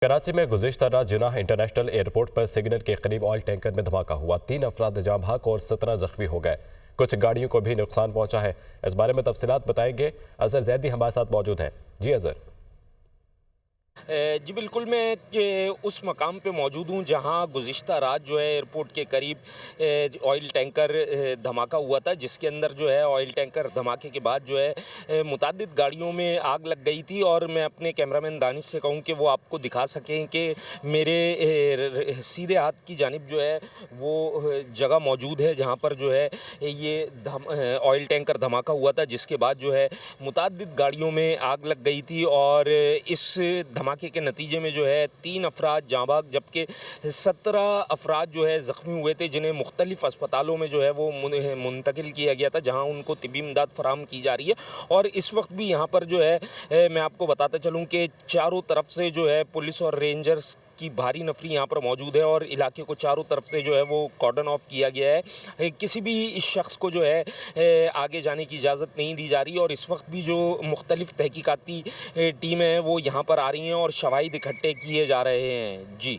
कराची में गुज़िश्ता रात Jinnah international airport पर सिग्नल के करीब ऑयल टैंकर में धमाका हुआ। 3 अफराद जाँ बहक और 17 जख्मी हो गए। कुछ गाड़ियों को भी नुकसान पहुंचा है। इस बारे में तफसीलात बताएंगे अजहर जैदी हमारे साथ मौजूद हैं। जी अजहर। जी बिल्कुल, मैं उस मकाम पे मौजूद हूँ जहाँ गुज़िश्ता रात जो है एयरपोर्ट के करीब ऑयल टैंकर धमाका हुआ था, जिसके अंदर जो है ऑयल टैंकर धमाके के बाद जो है मुतअद्दिद गाड़ियों में आग लग गई थी। और मैं अपने कैमरामैन दानिश से कहूँ कि वो आपको दिखा सकें कि मेरे सीधे हाथ की जानिब जो है वो जगह मौजूद है जहाँ पर जो है ये ऑयल टैंकर धमाका हुआ था, जिसके बाद जो है मुतअद्दिद गाड़ियों में आग लग गई थी। और इस धमाके के नतीजे में जो है 3 अफराद जाँ बहक जबकि 17 अफराद जो है ज़ख्मी हुए थे, जिन्हें मुख्तलिफ़ अस्पतालों में जो है वो मुंतकिल किया गया था, जहाँ उनको तिब्बी इमदाद फराहम की जा रही है। और इस वक्त भी यहाँ पर जो है मैं आपको बताता चलूँ कि चारों तरफ से जो है पुलिस और रेंजर्स की भारी नफरी यहाँ पर मौजूद है और इलाके को चारों तरफ से जो है वो कॉर्डन ऑफ किया गया है। किसी भी इस शख्स को जो है आगे जाने की इजाज़त नहीं दी जा रही। और इस वक्त भी जो मुख्तलिफ तहकीकाती टीम है वो यहाँ पर आ रही हैं और शवाहिद इकट्ठे किए जा रहे हैं। जी।